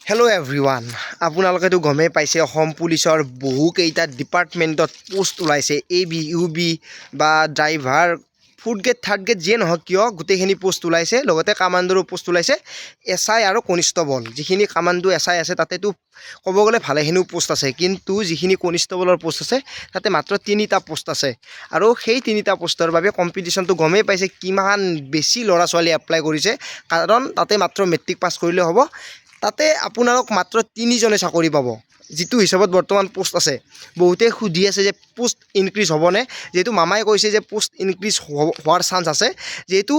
Hello' everyone, আপোনালোকেতো গমেই পাইছে অসম পুলিচৰ বহুকেইটা ডিপাৰ্টমেণ্টত পোষ্ট ওলাইছে। AB, UB বা driver, fourth grade, third grade যিয়ে নহওক কিয় গোটেইখিনি পোষ্ট ওলাইছে। লগতে কামাণ্ডোৰো পোষ্ট ওলাইছে, SI আৰু কনিষ্টবল। যিখিনি কামাণ্ডো SI আছে তাতেতো ক'ব গ'লে ভালেখিনিও পোষ্ট আছে, কিন্তু যিখিনি কনিষ্টবলৰ পোষ্ট আছে তাতে মাত্ৰ 3টা পোষ্ট আছে। আৰু সেই 3টা পোষ্টৰ বাবে কম্পিটিশ্যনটো গমেই পাইছে কিমান বেছি ল'ৰা ছোৱালী এপ্লাই কৰিছে, কাৰণ তাতে মাত্ৰ মেট্ৰিক পাছ কৰিলে হ'ব। তাতে আপোনালোক মাত্ৰ 3জনে চাকৰি পাব, যিটো হিচাপত বৰ্তমান পোষ্ট আছে। বহুতে সুধি আছে যে পোষ্ট ইনক্ৰিজ হ'বনে, যিহেতু মামাই কৈছে যে পোষ্ট ইনক্ৰিজ হোৱাৰ চান্স আছে। যিহেতু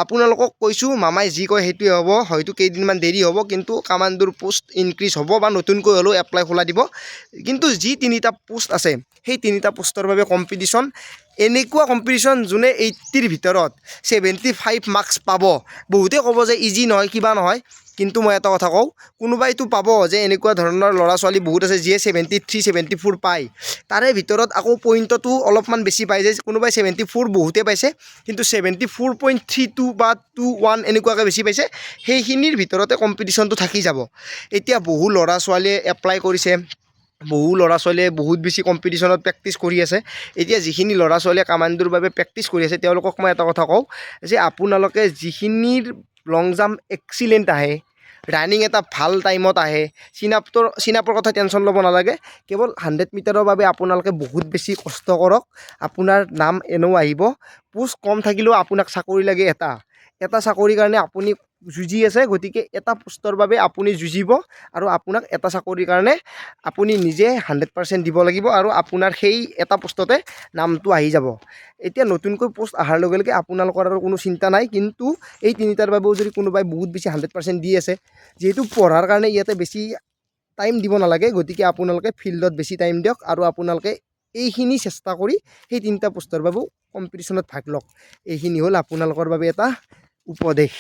আপোনালোকক কৈছোঁ, মামাই যি কয় সেইটোৱে হ'ব। হয়তো কেইদিনমান দেৰি হ'ব, কিন্তু কামাণ্ডোৰ পোষ্ট ইনক্ৰিজ হ'ব বা নতুনকৈ হ'লেও এপ্লাই খোলা দিব। কিন্তু যি 3টা পোষ্ট আছে সেই 3টা পোষ্টৰ বাবে কম্পিটিশ্যন, এনেকুৱা কম্পিটিশ্যন যোনে 80ৰ ভিতৰত 75 মাৰ্কছ পাব। বহুতে ক'ব যে ইজি নহয়, কিবা নহয়, কিন্তু মই এটা কথা কওঁ, কোনোবাইতো পাব যে এনেকুৱা ধৰণৰ ল'ৰা ছোৱালী বহুত আছে যিয়ে 73, 74 পায়। তাৰে ভিতৰত আকৌ পইণ্টতো অলপমান বেছি পায়, যে কোনোবাই 74 বহুতে পাইছে, কিন্তু 74.32 বা 21 এনেকুৱাকৈ বেছি পাইছে। সেইখিনিৰ ভিতৰতে কম্পিটিশ্যনটো থাকি যাব। এতিয়া বহু ল'ৰা ছোৱালীয়ে এপ্লাই কৰিছে, বহু ল'ৰা ছোৱালীয়ে বহুত বেছি কম্পিটিশ্যনত প্ৰেক্টিছ কৰি আছে। এতিয়া যিখিনি ল'ৰা ছোৱালীয়ে কামাণ্ডোৰ বাবে প্ৰেক্টিছ কৰি আছে, তেওঁলোকক মই এটা কথা কওঁ যে আপোনালোকে যিখিনিৰ লং জাম্প এক্সিলেণ্ট আহে, ৰানিং এটা ভাল টাইমত আহে, চিনাপৰ কথা টেনশ্যন ল'ব নালাগে। কেৱল 100 মিটাৰৰ বাবে আপোনালোকে বহুত বেছি কষ্ট কৰক, আপোনাৰ নাম এনেও আহিব। পোষ্ট কম থাকিলেও আপোনাক চাকৰি লাগে, এটা চাকৰিৰ কাৰণে আপুনি যুঁজি আছে। গতিকে এটা পোষ্টৰ বাবে আপুনি যুঁজিব, আৰু আপোনাক এটা চাকৰিৰ কাৰণে আপুনি নিজে 100% দিব লাগিব, আৰু আপোনাৰ সেই এটা পোষ্টতে নামটো আহি যাব। এতিয়া নতুনকৈ পোষ্ট অহাৰ লগে লগে আপোনালোকৰ আৰু কোনো চিন্তা নাই। কিন্তু এই 3টাৰ বাবেও যদি কোনোবাই বহুত বেছি 100% দি আছে, যিহেতু পঢ়াৰ কাৰণে ইয়াতে বেছি টাইম দিব নালাগে, গতিকে আপোনালোকে ফিল্ডত বেছি টাইম দিয়ক, আৰু আপোনালোকে এইখিনি চেষ্টা কৰি সেই 3টা পোষ্টৰ বাবেও কম্পিটিশ্যনত ভাগ লওক। এইখিনি হ'ল আপোনালোকৰ বাবে এটা উপদেশ।